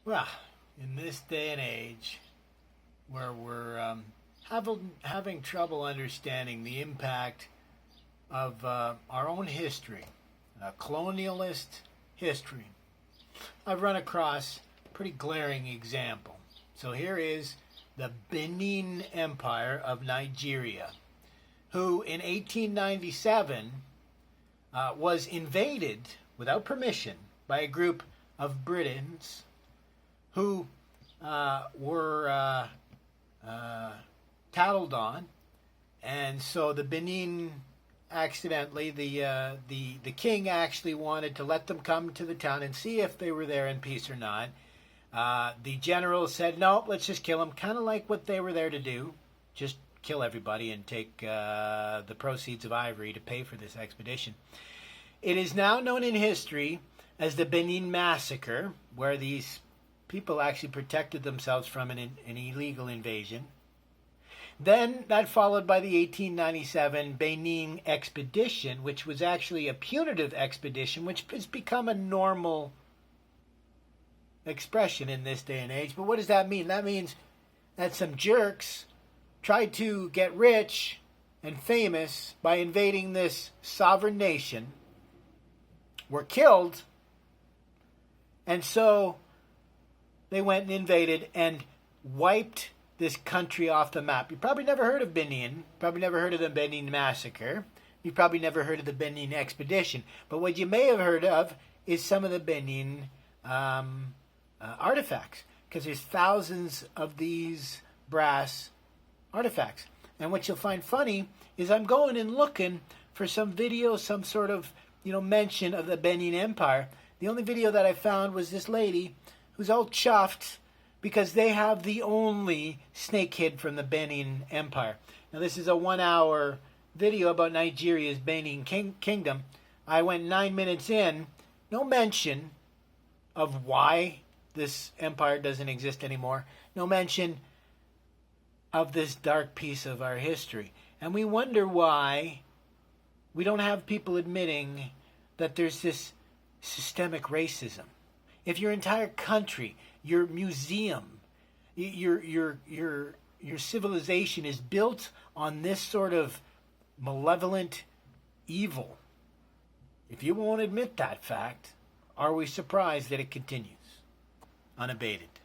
Well, in this day and age where we're having trouble understanding the impact of our own history, colonialist history, I've run across a pretty glaring example. So here is the Benin Empire of Nigeria, who in 1897 was invaded without permission by a group of Britons who were tattled on, and so the Benin accidentally the king actually wanted to let them come to the town and see if they were there in peace or not. The general said, no, let's just kill them, kind of like what they were there to do, just kill everybody and take the proceeds of ivory to pay for this expedition. It is now known in history as the Benin Massacre, where these people actually protected themselves from an illegal invasion. Then that followed by the 1897 Benin Expedition, which was actually a punitive expedition, which has become a normal expression in this day and age. But what does that mean? That means that some jerks tried to get rich and famous by invading this sovereign nation, were killed, and so they went and invaded and wiped this country off the map. You probably never heard of Benin, probably never heard of the Benin Massacre, you probably never heard of the Benin Expedition, but what you may have heard of is some of the Benin artifacts, because there's thousands of these brass artifacts. And what you'll find funny is I'm going and looking for some video, some sort of mention of the Benin Empire. The only video that I found was this lady who's all chuffed because they have the only snakehead from the Benin Empire. Now this is a 1-hour video about Nigeria's Benin Kingdom. I went 9 minutes in, no mention of why this empire doesn't exist anymore, no mention of this dark piece of our history. And we wonder why we don't have people admitting that there's this systemic racism. If your entire country, your museum, your civilization is built on this sort of malevolent evil, if you won't admit that fact, are we surprised that it continues unabated?